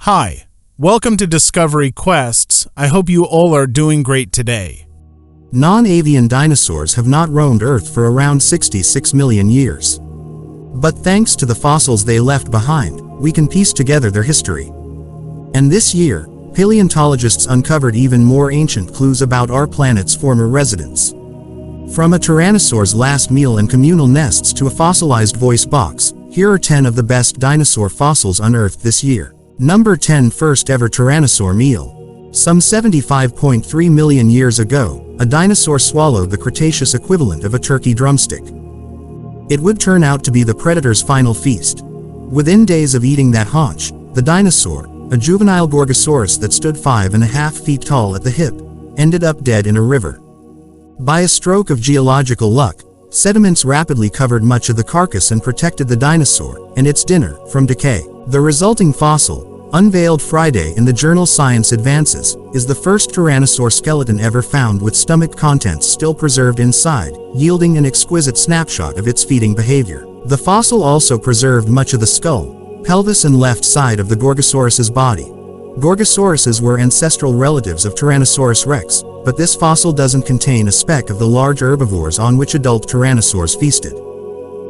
Hi, welcome to DiscoveryQuests. I hope you all are doing great today. Non-avian dinosaurs have not roamed Earth for around 66 million years. But thanks to the fossils they left behind, we can piece together their history. And this year, paleontologists uncovered even more ancient clues about our planet's former residents. From a tyrannosaur's last meal and communal nests to a fossilized voice box, here are 10 of the best dinosaur fossils unearthed this year. Number 10. First ever tyrannosaur meal. Some 75.3 million years ago, a dinosaur swallowed the Cretaceous equivalent of a turkey drumstick. It would turn out to be the predator's final feast. Within days of eating that haunch, the dinosaur, a juvenile Gorgosaurus that stood 5.5 feet tall at the hip, ended up dead in a river. By a stroke of geological luck, sediments rapidly covered much of the carcass and protected the dinosaur and its dinner from decay. The resulting fossil, unveiled Friday in the journal Science Advances, is the first tyrannosaur skeleton ever found with stomach contents still preserved inside, yielding an exquisite snapshot of its feeding behavior. The fossil also preserved much of the skull, pelvis and left side of the Gorgosaurus's body. Gorgosauruses were ancestral relatives of Tyrannosaurus rex, but this fossil doesn't contain a speck of the large herbivores on which adult tyrannosaurs feasted.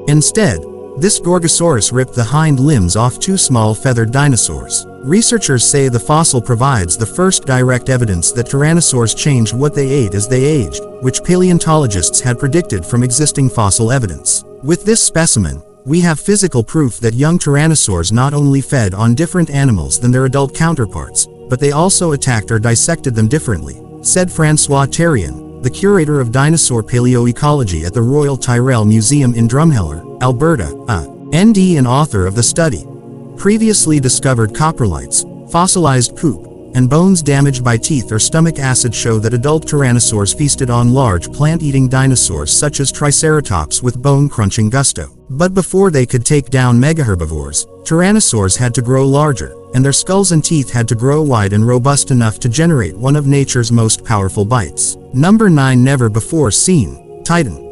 Instead, this Gorgosaurus ripped the hind limbs off two small feathered dinosaurs. Researchers say the fossil provides the first direct evidence that tyrannosaurs changed what they ate as they aged, which paleontologists had predicted from existing fossil evidence. With this specimen, we have physical proof that young tyrannosaurs not only fed on different animals than their adult counterparts, but they also attacked or dissected them differently, said Francois Terrien, the curator of dinosaur paleoecology at the Royal Tyrrell Museum in Drumheller, Alberta, ND and author of the study. Previously discovered coprolites, fossilized poop, and bones damaged by teeth or stomach acid show that adult tyrannosaurs feasted on large plant-eating dinosaurs such as Triceratops with bone-crunching gusto. But before they could take down megaherbivores, tyrannosaurs had to grow larger, and their skulls and teeth had to grow wide and robust enough to generate one of nature's most powerful bites. Number 9. Never before seen, Titan.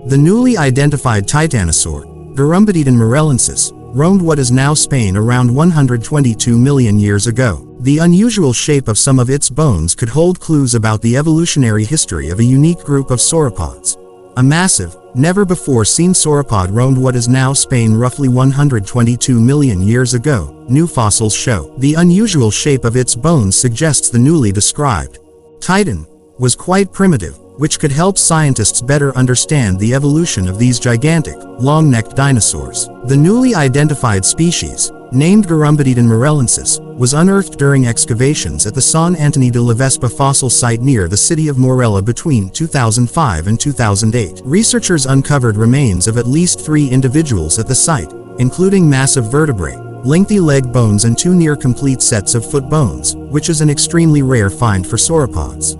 The newly identified titanosaur, Garumbatodon morelensis, roamed what is now Spain around 122 million years ago. The unusual shape of some of its bones could hold clues about the evolutionary history of a unique group of sauropods. A massive, never-before-seen sauropod roamed what is now Spain roughly 122 million years ago, new fossils show. The unusual shape of its bones suggests the newly described Titan was quite primitive, which could help scientists better understand the evolution of these gigantic, long-necked dinosaurs. The newly identified species, named Garumbatodon morelensis, was unearthed during excavations at the San Antoni de la Vespa fossil site near the city of Morella between 2005 and 2008. Researchers uncovered remains of at least 3 individuals at the site, including massive vertebrae, lengthy leg bones and 2 near-complete sets of foot bones, which is an extremely rare find for sauropods.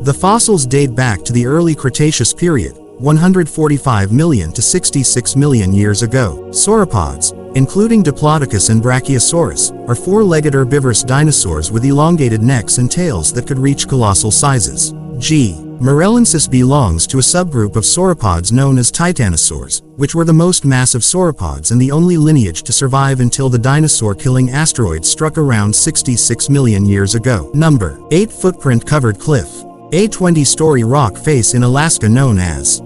The fossils date back to the early Cretaceous period, 145 million to 66 million years ago. Sauropods, including Diplodocus and Brachiosaurus, are 4-legged herbivorous dinosaurs with elongated necks and tails that could reach colossal sizes. Morelensis belongs to a subgroup of sauropods known as titanosaurs, which were the most massive sauropods and the only lineage to survive until the dinosaur-killing asteroid struck around 66 million years ago. Number 8. Footprint-covered cliff. A 20-story rock face in Alaska known as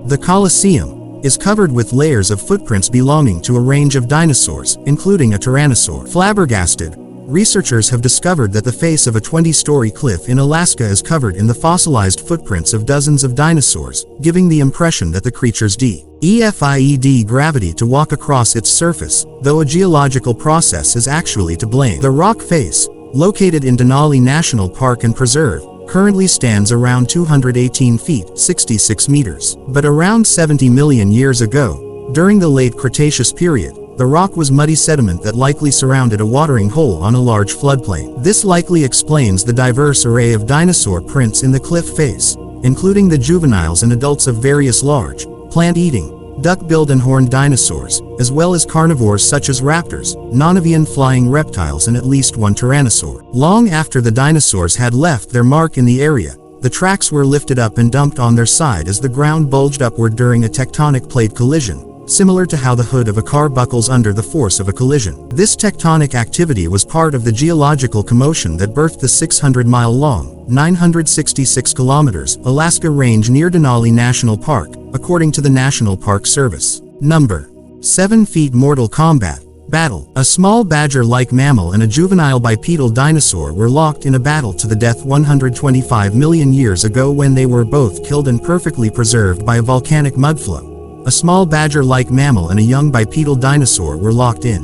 the Colosseum is covered with layers of footprints belonging to a range of dinosaurs, including a tyrannosaur. Flabbergasted, researchers have discovered that the face of a 20-story cliff in Alaska is covered in the fossilized footprints of dozens of dinosaurs, giving the impression that the creatures defied gravity to walk across its surface, though a geological process is actually to blame. The rock face, located in Denali National Park and Preserve, currently stands around 218 feet, 66 meters. But around 70 million years ago, during the late Cretaceous period, the rock was muddy sediment that likely surrounded a watering hole on a large floodplain. This likely explains the diverse array of dinosaur prints in the cliff face, including the juveniles and adults of various large, plant-eating, duck-billed and horned dinosaurs, as well as carnivores such as raptors, non-avian flying reptiles and at least 1 tyrannosaur. Long after the dinosaurs had left their mark in the area, the tracks were lifted up and dumped on their side as the ground bulged upward during a tectonic plate collision, similar to how the hood of a car buckles under the force of a collision. This tectonic activity was part of the geological commotion that birthed the 600-mile-long, 966 kilometers, Alaska range near Denali National Park, according to the National Park Service. Number 7. Feet Mortal Combat. Battle. A small badger-like mammal and a juvenile bipedal dinosaur were locked in a battle to the death 125 million years ago when they were both killed and perfectly preserved by a volcanic mudflow. A small badger-like mammal and a young bipedal dinosaur were locked in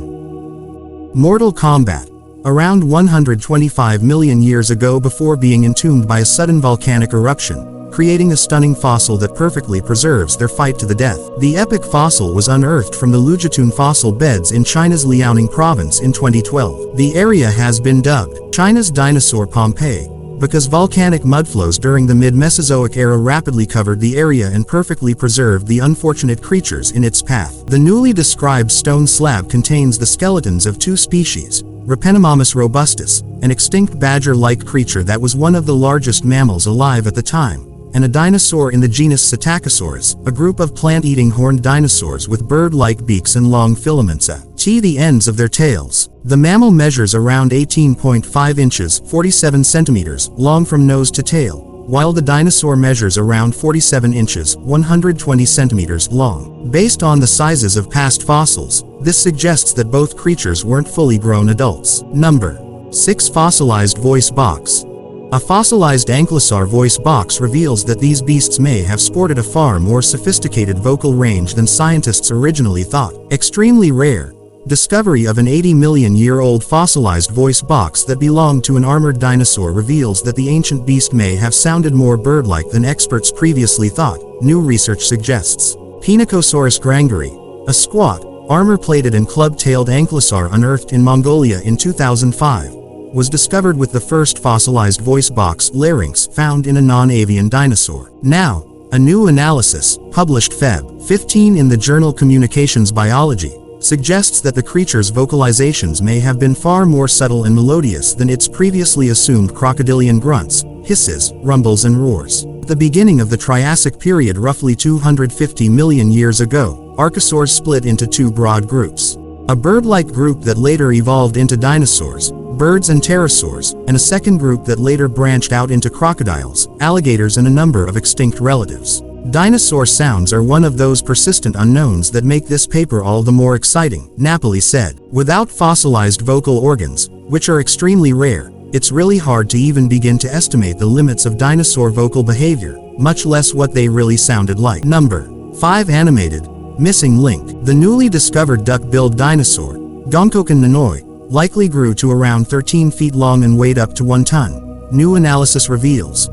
mortal combat around 125 million years ago before being entombed by a sudden volcanic eruption, creating a stunning fossil that perfectly preserves their fight to the death. The epic fossil was unearthed from the Lujitun fossil beds in China's Liaoning province in 2012. The area has been dubbed China's dinosaur Pompeii because volcanic mudflows during the mid-Mesozoic era rapidly covered the area and perfectly preserved the unfortunate creatures in its path. The newly described stone slab contains the skeletons of two species, Raptor robustus, an extinct badger-like creature that was one of the largest mammals alive at the time, and a dinosaur in the genus Psittacosaurus, a group of plant-eating horned dinosaurs with bird-like beaks and long filaments at the ends of their tails. The mammal measures around 18.5 inches, 47 centimeters, long from nose to tail, while the dinosaur measures around 47 inches, 120 centimeters long. Based on the sizes of past fossils, this suggests that both creatures weren't fully grown adults. Number 6. Fossilized voice box. A fossilized ankylosaur voice box reveals that these beasts may have sported a far more sophisticated vocal range than scientists originally thought. Extremely rare. Discovery of an 80-million-year-old fossilized voice box that belonged to an armored dinosaur reveals that the ancient beast may have sounded more bird-like than experts previously thought, new research suggests. Pinacosaurus grangeri, a squat, armor-plated and club-tailed ankylosaur unearthed in Mongolia in 2005, was discovered with the first fossilized voice box larynx found in a non-avian dinosaur. Now, a new analysis, published Feb. 15 in the journal Communications Biology, suggests that the creature's vocalizations may have been far more subtle and melodious than its previously assumed crocodilian grunts, hisses, rumbles and roars. At the beginning of the Triassic period roughly 250 million years ago, archosaurs split into two broad groups. A bird-like group that later evolved into dinosaurs, birds and pterosaurs, and a second group that later branched out into crocodiles, alligators and a number of extinct relatives. Dinosaur sounds are one of those persistent unknowns that make this paper all the more exciting, Napoli said. Without fossilized vocal organs, which are extremely rare, it's really hard to even begin to estimate the limits of dinosaur vocal behavior, much less what they really sounded like. Number 5. Animated, missing link. The newly discovered duck-billed dinosaur, Gonkoken nanoi, likely grew to around 13 feet long and weighed up to 1 ton, new analysis reveals.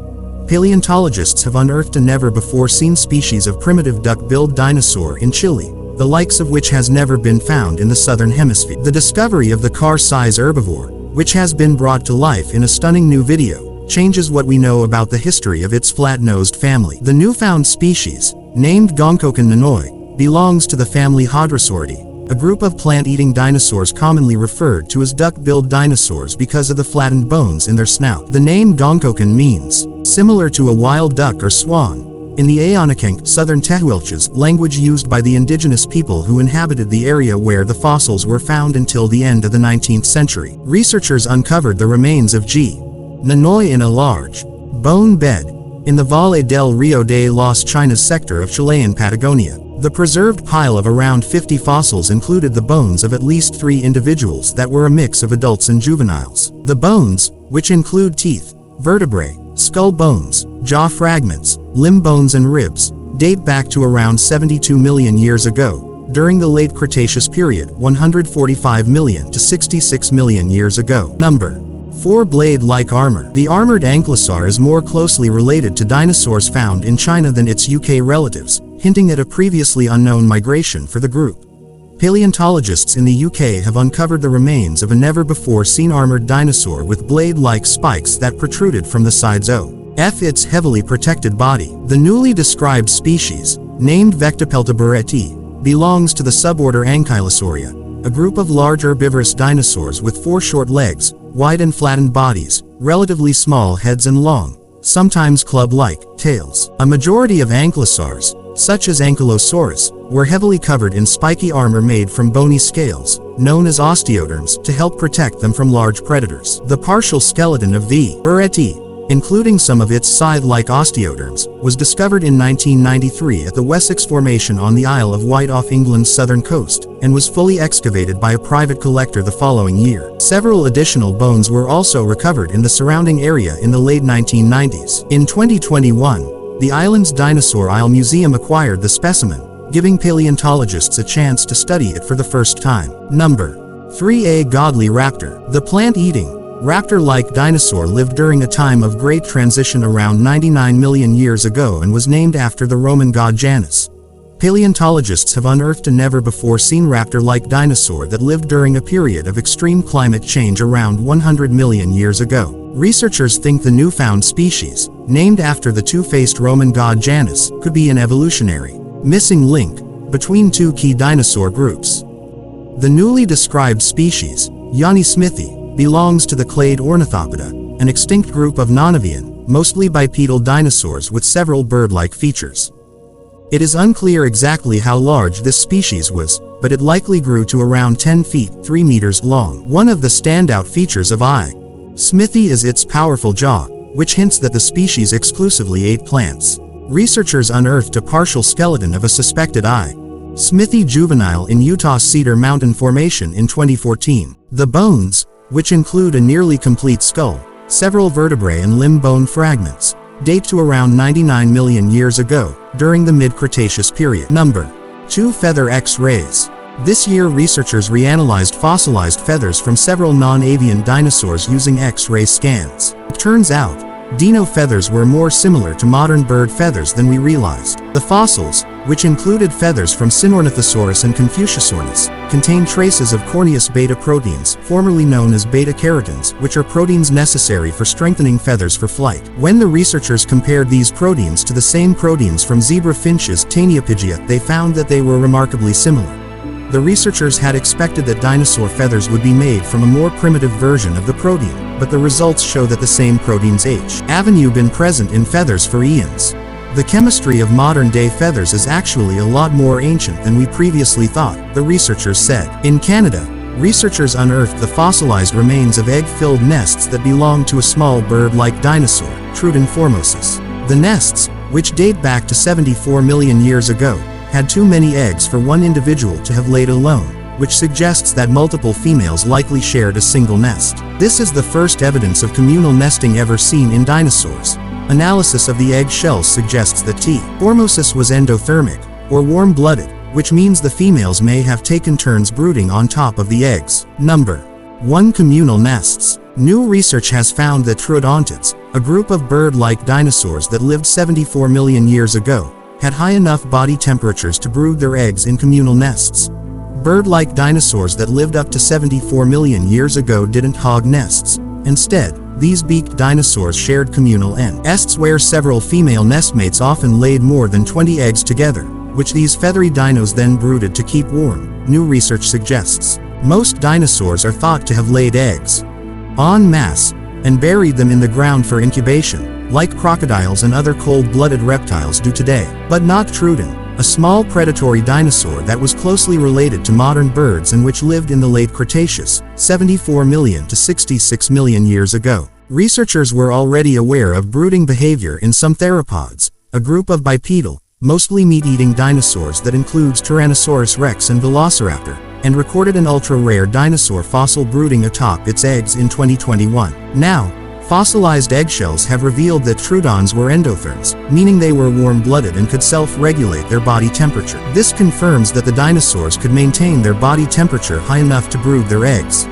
Paleontologists have unearthed a never-before-seen species of primitive duck-billed dinosaur in Chile, the likes of which has never been found in the southern hemisphere. The discovery of the car-size herbivore, which has been brought to life in a stunning new video, changes what we know about the history of its flat-nosed family. The newfound species, named Gonkoken nanoi, belongs to the family Hadrosauridae, a group of plant-eating dinosaurs commonly referred to as duck-billed dinosaurs because of the flattened bones in their snout. The name Gonkoken means similar to a wild duck or swan in the Aonakenk, southern Tehuelches, language used by the indigenous people who inhabited the area where the fossils were found until the end of the 19th century. Researchers uncovered the remains of G. nanoi in a large bone bed in the Valle del Rio de los Chinas sector of Chilean Patagonia. The preserved pile of around 50 fossils included the bones of at least 3 individuals that were a mix of adults and juveniles. The bones, which include teeth, vertebrae, skull bones, jaw fragments, limb bones and ribs, date back to around 72 million years ago, during the late Cretaceous period, 145 million to 66 million years ago. Number 4. Blade-like armor. The armored ankylosaur is more closely related to dinosaurs found in China than its UK relatives, hinting at a previously unknown migration for the group. Paleontologists in the UK have uncovered the remains of a never-before-seen armored dinosaur with blade-like spikes that protruded from the sides of its heavily protected body. The newly described species, named Vectopelta bureti, belongs to the suborder Ankylosauria, a group of large herbivorous dinosaurs with 4 short legs, wide and flattened bodies, relatively small heads and long, sometimes club-like, tails. A majority of ankylosaurs, such as Ankylosaurus, were heavily covered in spiky armor made from bony scales, known as osteoderms, to help protect them from large predators. The partial skeleton of the ureti, including some of its scythe-like osteoderms, was discovered in 1993 at the Wessex Formation on the Isle of Wight off England's southern coast, and was fully excavated by a private collector the following year. Several additional bones were also recovered in the surrounding area in the late 1990s. In 2021, the island's Dinosaur Isle Museum acquired the specimen, giving paleontologists a chance to study it for the first time. Number 3. A godly raptor. The plant-eating, raptor-like dinosaur lived during a time of great transition around 99 million years ago and was named after the Roman god Janus. Paleontologists have unearthed a never-before-seen raptor-like dinosaur that lived during a period of extreme climate change around 100 million years ago. Researchers think the newfound species, named after the two-faced Roman god Janus, could be an evolutionary missing link between two key dinosaur groups. The newly described species, Yanni smithi, belongs to the clade Ornithopoda, an extinct group of non-avian, mostly bipedal dinosaurs with several bird-like features. It is unclear exactly how large this species was, but it likely grew to around 10 feet, 3 meters long. One of the standout features of I. smithi is its powerful jaw, which hints that the species exclusively ate plants. Researchers unearthed a partial skeleton of a suspected I. smithi juvenile in Utah's Cedar Mountain Formation in 2014. The bones, which include a nearly complete skull, several vertebrae and limb bone fragments, date to around 99 million years ago, during the mid-Cretaceous period. Number 2. Feather X-rays. This year researchers reanalyzed fossilized feathers from several non-avian dinosaurs using X-ray scans. It turns out, dino feathers were more similar to modern bird feathers than we realized. The fossils, which included feathers from Sinornithosaurus and Confuciusornis, contain traces of corneous beta proteins, formerly known as beta-carotins, which are proteins necessary for strengthening feathers for flight. When the researchers compared these proteins to the same proteins from zebra finches Taeniopygia, they found that they were remarkably similar. The researchers had expected that dinosaur feathers would be made from a more primitive version of the protein, but the results show that the same proteins have been present in feathers for eons. The chemistry of modern-day feathers is actually a lot more ancient than we previously thought, the researchers said. In Canada, researchers unearthed the fossilized remains of egg-filled nests that belong to a small bird-like dinosaur, Trudon formosus. The nests, which date back to 74 million years ago, had too many eggs for one individual to have laid alone, which suggests that multiple females likely shared a single nest. This is the first evidence of communal nesting ever seen in dinosaurs. Analysis of the egg shells suggests that T. formosus was endothermic, or warm-blooded, which means the females may have taken turns brooding on top of the eggs. Number 1. Communal nests. New research has found that troodontids, a group of bird-like dinosaurs that lived 74 million years ago, had high enough body temperatures to brood their eggs in communal nests. Bird-like dinosaurs that lived up to 74 million years ago didn't hog nests. Instead, these beaked dinosaurs shared communal nests where several female nestmates often laid more than 20 eggs together, which these feathery dinos then brooded to keep warm, new research suggests. Most dinosaurs are thought to have laid eggs en masse and buried them in the ground for incubation, like crocodiles and other cold-blooded reptiles do today. But not Trudon, a small predatory dinosaur that was closely related to modern birds and which lived in the late Cretaceous, 74 million to 66 million years ago. Researchers were already aware of brooding behavior in some theropods, a group of bipedal, mostly meat-eating dinosaurs that includes Tyrannosaurus rex and Velociraptor, and recorded an ultra-rare dinosaur fossil brooding atop its eggs in 2021. Now, fossilized eggshells have revealed that troodons were endotherms, meaning they were warm-blooded and could self-regulate their body temperature. This confirms that the dinosaurs could maintain their body temperature high enough to brood their eggs.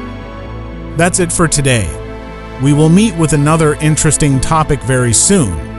That's it for today. We will meet with another interesting topic very soon.